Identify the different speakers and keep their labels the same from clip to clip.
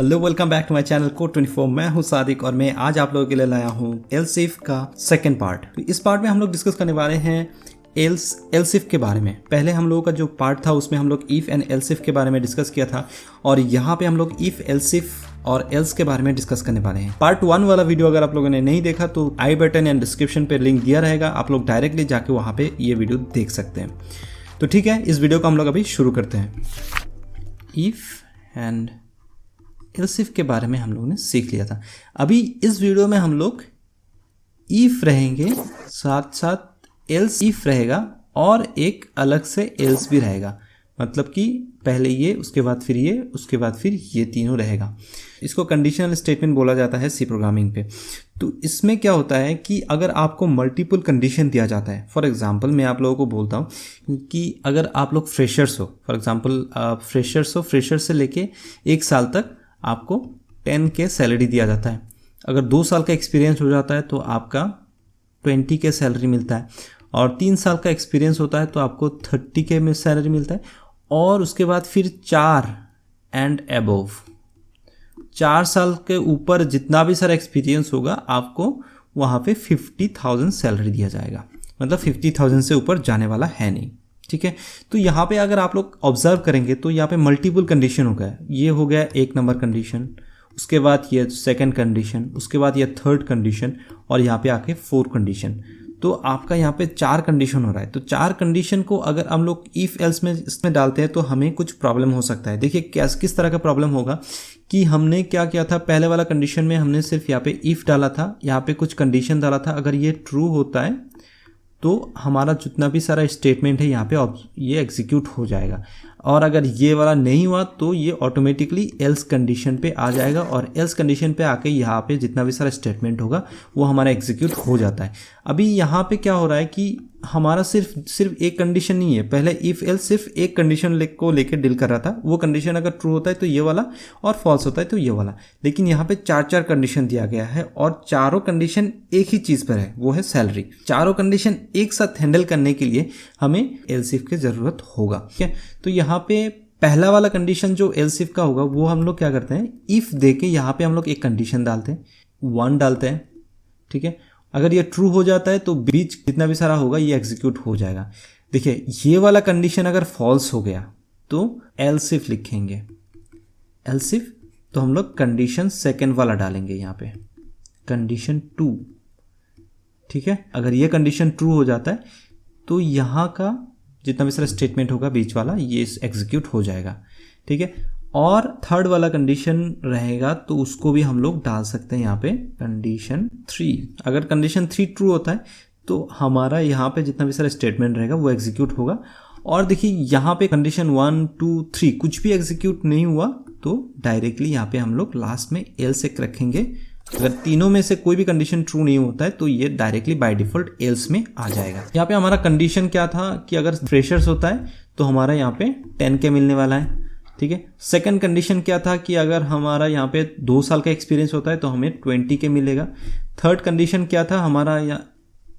Speaker 1: Hello, welcome back to my channel code 24। मैं हूं सादिक और मैं आज आप लोगों के लिए लाया हूं एल्स इफ का सेकंड पार्ट। तो इस पार्ट में हम लोग डिस्कस करने वाले हैं एल्स इफ के बारे में। पहले हम लोगों का जो पार्ट था उसमें हम लोग इफ एंड एल्स इफ के बारे में डिस्कस किया था और यहाँ पे हम लोग इफ एल्स इफ और एल्स के बारे में डिस्कस करने वाले हैं। पार्ट 1 वाला वीडियो अगर आप लोगों ने नहीं देखा तो आई बटन एंड डिस्क्रिप्शन पे लिंक दिया रहेगा, आप लोग डायरेक्टली जाके वहाँ पे ये वीडियो देख सकते हैं। तो ठीक है, इस वीडियो को हम लोग अभी शुरू करते हैं। इफ एंड एल्स इफ के बारे में हम लोगों ने सीख लिया था। अभी इस वीडियो में हम लोग इफ रहेंगे, साथ साथ एल्स इफ रहेगा और एक अलग से एल्स भी रहेगा। मतलब कि पहले ये, उसके बाद फिर ये, उसके बाद फिर ये तीनों रहेगा। इसको कंडीशनल स्टेटमेंट बोला जाता है सी प्रोग्रामिंग पे। तो इसमें क्या होता है कि अगर आपको मल्टीपल कंडीशन दिया जाता है, फॉर एग्जांपल मैं आप लोगों को बोलता हूँ कि अगर आप लोग फ्रेशर्स हो, फॉर एग्जांपल फ्रेशर्स हो, फ्रेशर से लेके 1 साल तक आपको 10K सैलरी दिया जाता है। अगर 2 साल का एक्सपीरियंस हो जाता है तो आपका 20K सैलरी मिलता है, और 3 साल का एक्सपीरियंस होता है तो आपको 30K में सैलरी मिलता है, और उसके बाद फिर 4 एंड अबव, 4 साल के ऊपर जितना भी सारा एक्सपीरियंस होगा आपको वहाँ पे 50,000 सैलरी दिया जाएगा। मतलब 50,000 से ऊपर जाने वाला है नहीं। ठीक है, तो यहाँ पे अगर आप लोग ऑब्जर्व करेंगे तो यहाँ पे मल्टीपल कंडीशन हो गया। ये हो गया 1 नंबर कंडीशन, उसके बाद ये 2nd कंडीशन, उसके बाद ये 3rd कंडीशन, और यहाँ पे आके 4 कंडीशन। तो आपका यहाँ पे 4 कंडीशन हो रहा है। तो 4 कंडीशन को अगर हम लोग इफ एल्स में इसमें डालते हैं तो हमें कुछ प्रॉब्लम हो सकता है। देखिए किस तरह का प्रॉब्लम होगा कि हमने क्या किया था, पहले वाला कंडीशन में हमने सिर्फ यहाँ पे इफ डाला था, यहाँ पे कुछ कंडीशन डाला था। अगर ये ट्रू होता है तो हमारा जितना भी सारा स्टेटमेंट है यहाँ पे ये एग्जीक्यूट हो जाएगा, और अगर ये वाला नहीं हुआ तो ये ऑटोमेटिकली एल्स कंडीशन पे आ जाएगा, और एल्स कंडीशन पे आके यहाँ पे जितना भी सारा स्टेटमेंट होगा वो हमारा एग्जीक्यूट हो जाता है। अभी यहाँ पे क्या हो रहा है कि हमारा सिर्फ एक कंडीशन नहीं है। पहले इफ एल्स सिर्फ एक कंडीशन को लेकर डील कर रहा था। वो कंडीशन अगर ट्रू होता है तो ये वाला, और फॉल्स होता है तो ये वाला। लेकिन यहाँ पे 4 कंडीशन दिया गया है, और चारों कंडीशन एक ही चीज़ पर है, वो है सैलरी। चारों कंडीशन एक साथ हैंडल करने के लिए हमें एल्स इफ की ज़रूरत होगा। ठीक है, तो यहाँ पे पहला वाला कंडीशन जो एल्स इफ का होगा वो हम लोग क्या करते हैं, इफ दे के यहाँ पे हम लोग एक कंडीशन डालते हैं, 1 डालते हैं। ठीक है, अगर ये ट्रू हो जाता है तो बीच जितना भी सारा होगा ये एग्जीक्यूट हो जाएगा। देखिए ये वाला कंडीशन अगर फॉल्स हो गया तो एल्स इफ लिखेंगे। एल्स इफ तो हम लोग कंडीशन 2nd वाला डालेंगे यहाँ पे, कंडीशन 2। ठीक है, अगर ये कंडीशन ट्रू हो जाता है तो यहाँ का जितना भी सारा स्टेटमेंट होगा बीच वाला ये एग्जीक्यूट हो जाएगा। ठीक है, और 3rd वाला कंडीशन रहेगा तो उसको भी हम लोग डाल सकते हैं यहाँ पे, कंडीशन 3। अगर कंडीशन 3 ट्रू होता है तो हमारा यहाँ पे जितना भी सारा स्टेटमेंट रहेगा वो एग्जीक्यूट होगा। और देखिए यहाँ पे कंडीशन 1, 2, 3 कुछ भी एग्जीक्यूट नहीं हुआ तो डायरेक्टली यहाँ पे हम लोग लास्ट में एल्स एक रखेंगे। अगर तीनों में से कोई भी कंडीशन ट्रू नहीं होता है तो ये डायरेक्टली बाय डिफॉल्ट एल्स में आ जाएगा। यहाँ पे हमारा कंडीशन क्या था कि अगर फ्रेशर्स होता है तो हमारा यहाँ पे 10K मिलने वाला है। ठीक है, 2nd कंडीशन क्या था कि अगर हमारा यहाँ पे 2 साल का एक्सपीरियंस होता है तो हमें 20K मिलेगा। 3rd कंडीशन क्या था, हमारा यहाँ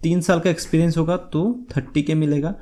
Speaker 1: 3 साल का एक्सपीरियंस होगा तो 30K मिलेगा,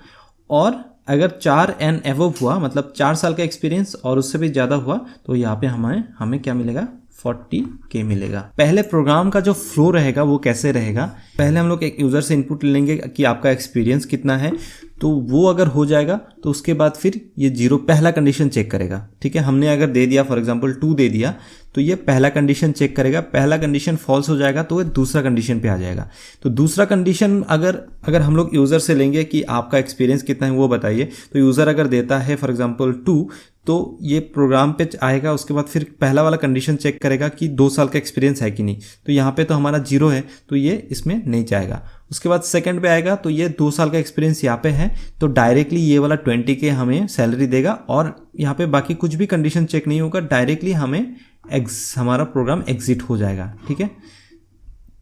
Speaker 1: और अगर 4 एंड अबव हुआ, मतलब 4 साल का एक्सपीरियंस और उससे भी ज़्यादा हुआ तो यहाँ पे हमें क्या मिलेगा, 40K मिलेगा। पहले प्रोग्राम का जो फ्लो रहेगा वो कैसे रहेगा, पहले हम लोग एक यूज़र से इनपुट लेंगे कि आपका एक्सपीरियंस कितना है, तो वो अगर हो जाएगा तो उसके बाद फिर ये 0 पहला कंडीशन चेक करेगा। ठीक है, हमने अगर दे दिया फॉर एग्जांपल 2 दे दिया तो ये पहला कंडीशन चेक करेगा। पहला कंडीशन फॉल्स हो जाएगा तो ये दूसरा कंडीशन पे आ जाएगा। तो दूसरा कंडीशन अगर हम लोग यूज़र से लेंगे कि आपका एक्सपीरियंस कितना है वो बताइए, तो यूज़र अगर देता है फॉर एग्जांपल 2 तो ये प्रोग्राम पे आएगा। उसके बाद फिर पहला वाला कंडीशन चेक करेगा कि 2 साल का एक्सपीरियंस है कि नहीं, तो यहाँ पे तो हमारा 0 है तो ये इसमें नहीं जाएगा। उसके बाद 2nd पे आएगा तो ये 2 साल का एक्सपीरियंस यहाँ पे है तो डायरेक्टली ये वाला 20K हमें सैलरी देगा, और यहाँ पे बाकी कुछ भी कंडीशन चेक नहीं होगा, डायरेक्टली हमारा प्रोग्राम एग्जिट हो जाएगा। ठीक है,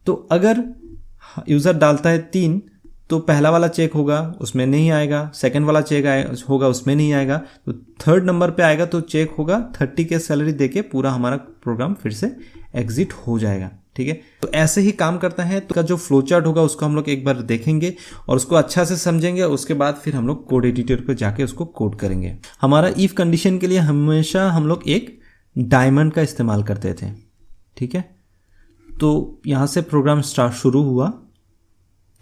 Speaker 1: तो अगर यूज़र डालता है 3 तो पहला वाला चेक होगा उसमें नहीं आएगा, 2nd वाला चेक होगा उसमें नहीं आएगा, तो 3rd नंबर पे आएगा तो चेक होगा, 30K सैलरी देके पूरा हमारा प्रोग्राम फिर से एग्जिट हो जाएगा। ठीक है, तो ऐसे ही काम करता है। तो का जो फ्लो चार्ट होगा उसको हम लोग एक बार देखेंगे और उसको अच्छा से समझेंगे। उसके बाद फिर हम लोग कोड एडिटर पर जाके उसको कोड करेंगे। हमारा इफ कंडीशन के लिए हमेशा हम लोग एक डायमंड का इस्तेमाल करते थे। ठीक है, तो यहाँ से प्रोग्राम स्टार्ट शुरू हुआ।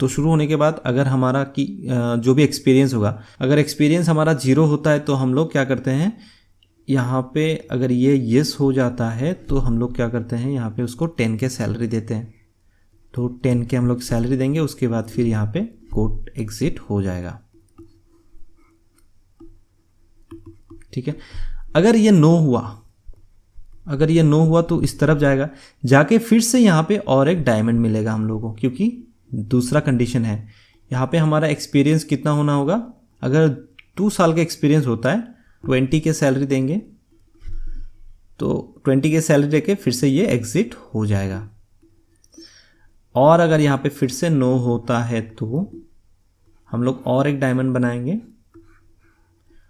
Speaker 1: तो शुरू होने के बाद अगर हमारा कि जो भी एक्सपीरियंस होगा, अगर एक्सपीरियंस हमारा 0 होता है तो हम लोग क्या करते हैं, यहाँ पे अगर ये येस हो जाता है तो हम लोग क्या करते हैं, यहाँ पे उसको 10 के सैलरी देते हैं। तो 10 के हम लोग सैलरी देंगे, उसके बाद फिर यहाँ पे कोड एग्जिट हो जाएगा। ठीक है, अगर ये नो हुआ तो इस तरफ जाएगा, जाके फिर से यहाँ पे और एक डायमंड मिलेगा हम लोगों को, क्योंकि दूसरा कंडीशन है। यहाँ पे हमारा एक्सपीरियंस कितना होना होगा, अगर 2 साल का एक्सपीरियंस होता है 20 के सैलरी देंगे, तो 20 के सैलरी देके फिर से ये एग्जिट हो जाएगा। और अगर यहाँ पे फिर से नो होता है तो हम लोग और एक डायमंड बनाएंगे,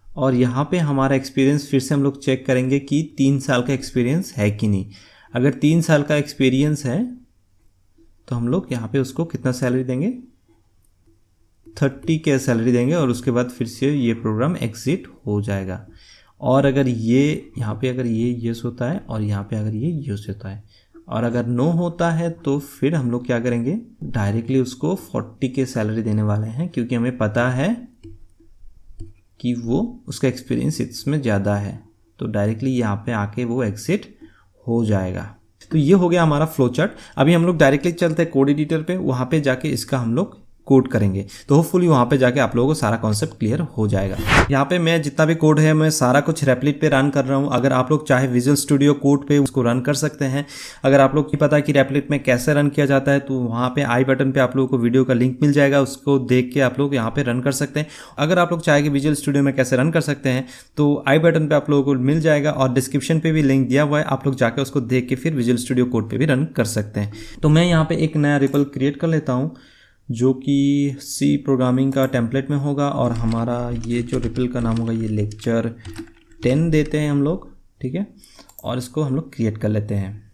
Speaker 1: और यहाँ पे हमारा एक्सपीरियंस फिर से हम लोग चेक करेंगे कि 3 साल का एक्सपीरियंस है कि नहीं। अगर 3 साल का एक्सपीरियंस है तो हम लोग यहाँ पे उसको कितना सैलरी देंगे, 30 के सैलरी देंगे, और उसके बाद फिर से ये प्रोग्राम एग्जिट हो जाएगा। और अगर ये यहाँ पे अगर ये यस होता है और यहाँ पे अगर ये यस होता है और अगर नो होता है तो फिर हम लोग क्या करेंगे, डायरेक्टली उसको 40 के सैलरी देने वाले हैं, क्योंकि हमें पता है कि वो उसका एक्सपीरियंस इसमें ज़्यादा है। तो डायरेक्टली यहाँ पे आके वो एग्जिट हो जाएगा। तो ये हो गया हमारा फ्लो चार्ट। अभी हम लोग डायरेक्टली चलते हैं कोड एडिटर पे, वहाँ पे जाके इसका हम लोग कोड करेंगे। तो होपफुली वहाँ पे जाके आप लोगों को सारा कॉन्सेप्ट क्लियर हो जाएगा। यहाँ पे मैं जितना भी कोड है मैं सारा कुछ रेपलिट पे रन कर रहा हूँ। अगर आप लोग चाहे विजुअल स्टूडियो कोड पे उसको रन कर सकते हैं। अगर आप लोग की पता है कि रेपलिट में कैसे रन किया जाता है तो वहाँ पे आई बटन पे आप लोगों को वीडियो का लिंक मिल जाएगा, उसको देख के आप लोग यहाँ पे रन कर सकते हैं। अगर आप लोग चाहे कि विजुअल स्टूडियो में कैसे रन कर सकते हैं तो आई बटन पे आप लोगों को मिल जाएगा, और डिस्क्रिप्शन पे भी लिंक दिया हुआ है, आप लोग जाकर उसको देख के फिर विजुअल स्टूडियो कोड पे भी रन कर सकते हैं। तो मैं यहाँ पे एक नया रिपल क्रिएट कर लेता हूँ जो कि सी प्रोग्रामिंग का टेम्पलेट में होगा, और हमारा ये जो रिपल का नाम होगा ये लेक्चर 10 देते हैं हम लोग। ठीक है, और इसको हम लोग क्रिएट कर लेते हैं।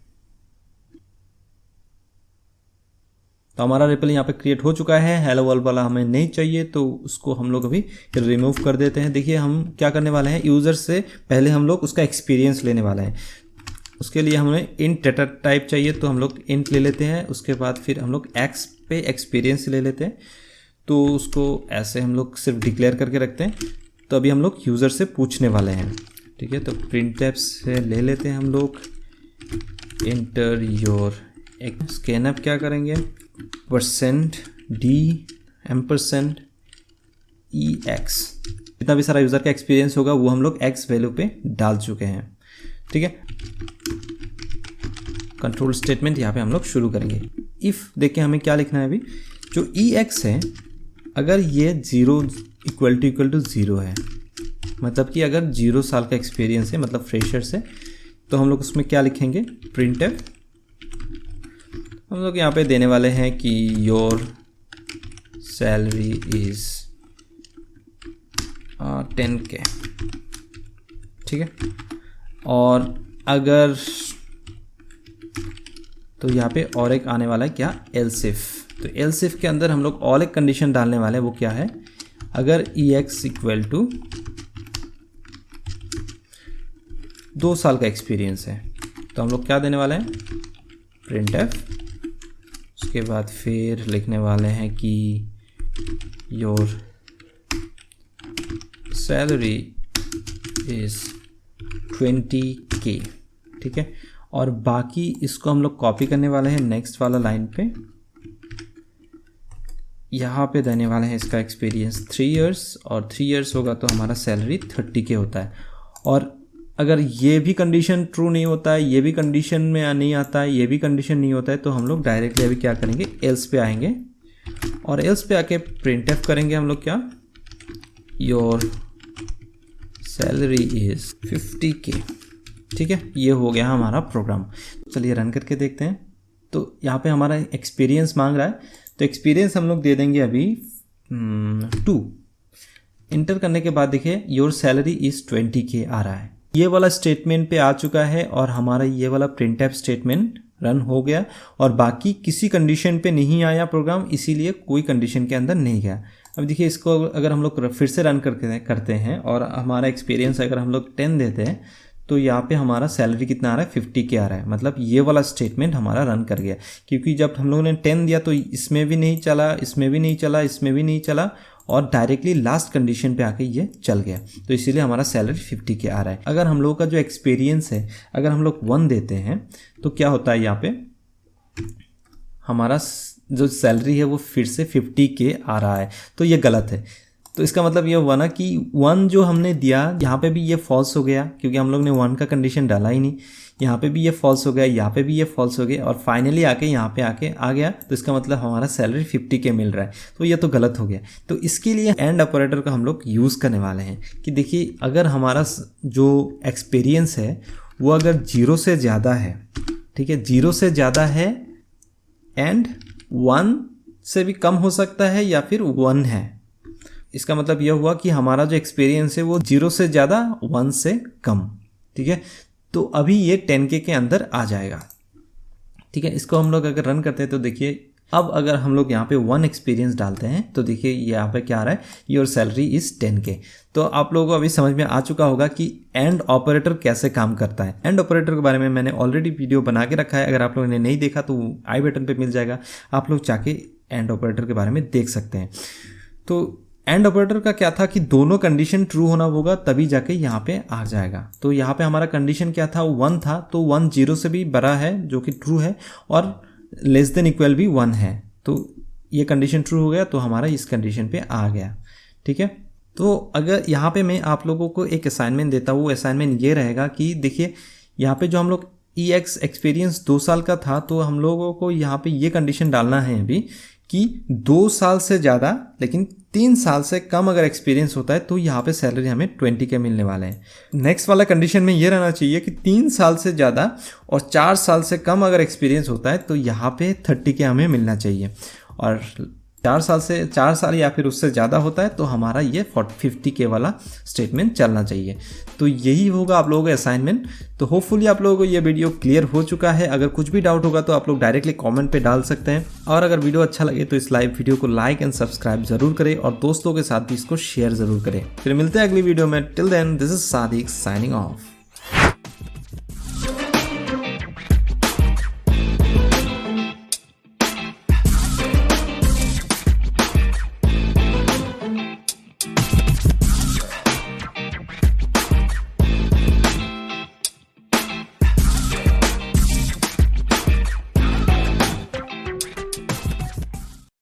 Speaker 1: तो हमारा रिपल यहाँ पे क्रिएट हो चुका है। हेलो वर्ल्ड वाला हमें नहीं चाहिए तो उसको हम लोग अभी रिमूव कर देते हैं। देखिए हम क्या करने वाले हैं, यूज़र से पहले हम लोग उसका एक्सपीरियंस लेने वाले हैं। उसके लिए हमें इंट डेटा टाइप चाहिए तो हम लोग इंट ले लेते हैं। उसके बाद फिर हम लोग एक्स पे एक्सपीरियंस ले लेते हैं, तो उसको ऐसे हम लोग सिर्फ डिक्लेयर करके रखते हैं। तो अभी हम लोग यूज़र से पूछने वाले हैं। ठीक है, तो प्रिंटफ से ले लेते हैं हम लोग इंटर योर स्कैनअप क्या करेंगे, %d %ex, जितना भी सारा यूज़र का एक्सपीरियंस होगा वो हम लोग x वैल्यू पे डाल चुके हैं। ठीक है, कंट्रोल स्टेटमेंट यहाँ पे हम लोग शुरू करेंगे। इफ़ देखिए हमें क्या लिखना है अभी, जो ex है अगर ये 0 = 0 है, मतलब कि अगर 0 साल का एक्सपीरियंस है मतलब फ्रेशर से, तो हम लोग उसमें क्या लिखेंगे, प्रिंटफ हम लोग यहाँ पे देने वाले हैं कि योर सैलरी इज़ 10K। ठीक है, और अगर तो यहाँ पे और एक आने वाला है क्या, एल्स इफ। तो एल्स इफ के अंदर हम लोग और एक कंडीशन डालने वाले हैं, वो क्या है, अगर ex = 2 साल का एक्सपीरियंस है तो हम लोग क्या देने वाले हैं, प्रिंटफ। उसके बाद फिर लिखने वाले हैं कि योर सैलरी इज़ 20K। ठीक है, और बाकी इसको हम लोग कॉपी करने वाले हैं नेक्स्ट वाला लाइन पे, यहाँ पे देने वाले हैं इसका एक्सपीरियंस 3 इयर्स, और 3 इयर्स होगा तो हमारा सैलरी 30K होता है। और अगर ये भी कंडीशन ट्रू नहीं होता है, ये भी कंडीशन में नहीं आता है, ये भी कंडीशन नहीं होता है, तो हम लोग डायरेक्टली अभी क्या करेंगे, एल्स पे आएंगे, और एल्स पे आके प्रिंटफ करेंगे हम लोग क्या, योर सैलरी इज़ 50K। ठीक है, ये हो गया हमारा प्रोग्राम। चलिए रन करके देखते हैं। तो यहाँ पे हमारा एक्सपीरियंस मांग रहा है, तो एक्सपीरियंस हम लोग दे देंगे अभी 2। इंटर करने के बाद देखिए योर सैलरी इज़ 20K आ रहा है। ये वाला स्टेटमेंट पे आ चुका है, और हमारा ये वाला प्रिंटफ स्टेटमेंट रन हो गया, और बाकी किसी कंडीशन पे नहीं आया प्रोग्राम, इसीलिए कोई कंडीशन के अंदर नहीं गया। अब देखिए इसको अगर हम लोग फिर से रन करते हैं और हमारा एक्सपीरियंस अगर हम लोग 10 देते हैं तो यहाँ पे हमारा सैलरी कितना आ रहा है 50K आ रहा है। मतलब ये वाला स्टेटमेंट हमारा रन कर गया, क्योंकि जब हम लोगों ने 10 दिया तो इसमें भी नहीं चला, इसमें भी नहीं चला, इसमें भी नहीं चला, और डायरेक्टली लास्ट कंडीशन पे आके ये चल गया। तो इसीलिए हमारा सैलरी 50K आ रहा है। अगर हम लोगों का जो एक्सपीरियंस है, अगर हम लोग 1 देते हैं तो क्या होता है, यहाँ पे हमारा जो सैलरी है वो फिर से 50K आ रहा है। तो ये गलत है। तो इसका मतलब ये हुआ ना कि 1 जो हमने दिया यहाँ पे भी ये फॉल्स हो गया, क्योंकि हम लोग ने 1 का कंडीशन डाला ही नहीं। यहाँ पे भी ये फॉल्स हो गया, यहाँ पे भी ये फॉल्स हो गया, और फाइनली आके यहाँ पे आके आ गया। तो इसका मतलब हमारा सैलरी 50K मिल रहा है। तो ये तो गलत हो गया। तो इसके लिए एंड ऑपरेटर का हम लोग यूज़ करने वाले हैं कि देखिए, अगर हमारा जो एक्सपीरियंस है वो अगर 0 से ज़्यादा है, ठीक है, 0 से ज़्यादा है एंड 1 से भी कम हो सकता है या फिर 1 है, इसका मतलब यह हुआ कि हमारा जो एक्सपीरियंस है वो 0 से ज़्यादा 1 से कम, ठीक है। तो अभी ये 10K के अंदर आ जाएगा, ठीक है। इसको हम लोग अगर रन करते हैं तो देखिए, अब अगर हम लोग यहाँ पे 1 एक्सपीरियंस डालते हैं तो देखिए यहाँ पे क्या आ रहा है, योर सैलरी इज़ 10K। तो आप लोगों को अभी समझ में आ चुका होगा कि एंड ऑपरेटर कैसे काम करता है। एंड ऑपरेटर के बारे में मैंने ऑलरेडी वीडियो बना के रखा है, अगर आप लोगों ने नहीं देखा तो आई बटन पे मिल जाएगा, आप लोग जाके एंड ऑपरेटर के बारे में देख सकते हैं। तो एंड ऑपरेटर का क्या था कि दोनों कंडीशन ट्रू होना होगा तभी जाके यहाँ पे आ जाएगा। तो यहाँ पे हमारा कंडीशन क्या था, 1 था, तो 1 0 से भी बड़ा है जो कि ट्रू है, और लेस देन इक्वल भी 1 है। तो ये कंडीशन ट्रू हो गया, तो हमारा इस कंडीशन पे आ गया, ठीक है। तो अगर यहाँ पे मैं आप लोगों को एक असाइनमेंट देता हूँ, वो असाइनमेंट ये रहेगा कि देखिए, यहाँ पे जो हम लोग EX एक्सपीरियंस 2 साल का था, तो हम लोगों को यहाँ पे ये कंडीशन डालना है अभी कि 2 साल से ज़्यादा लेकिन 3 साल से कम अगर एक्सपीरियंस होता है तो यहाँ पे सैलरी हमें 20K मिलने वाले हैं। नेक्स्ट वाला कंडीशन में ये रहना चाहिए कि 3 साल से ज़्यादा और 4 साल से कम अगर एक्सपीरियंस होता है तो यहाँ पे 30K हमें मिलना चाहिए, और 4 साल या फिर उससे ज़्यादा होता है तो हमारा ये 50K वाला स्टेटमेंट चलना चाहिए। तो यही होगा आप लोगों का असाइनमेंट। तो होपफुली आप लोगों को ये वीडियो क्लियर हो चुका है। अगर कुछ भी डाउट होगा तो आप लोग डायरेक्टली कमेंट पे डाल सकते हैं, और अगर वीडियो अच्छा लगे तो इस लाइव वीडियो को लाइक एंड सब्सक्राइब जरूर करें, और दोस्तों के साथ भी इसको शेयर जरूर करें। फिर मिलते हैं अगली वीडियो में। Till then, this is Sadiq signing of.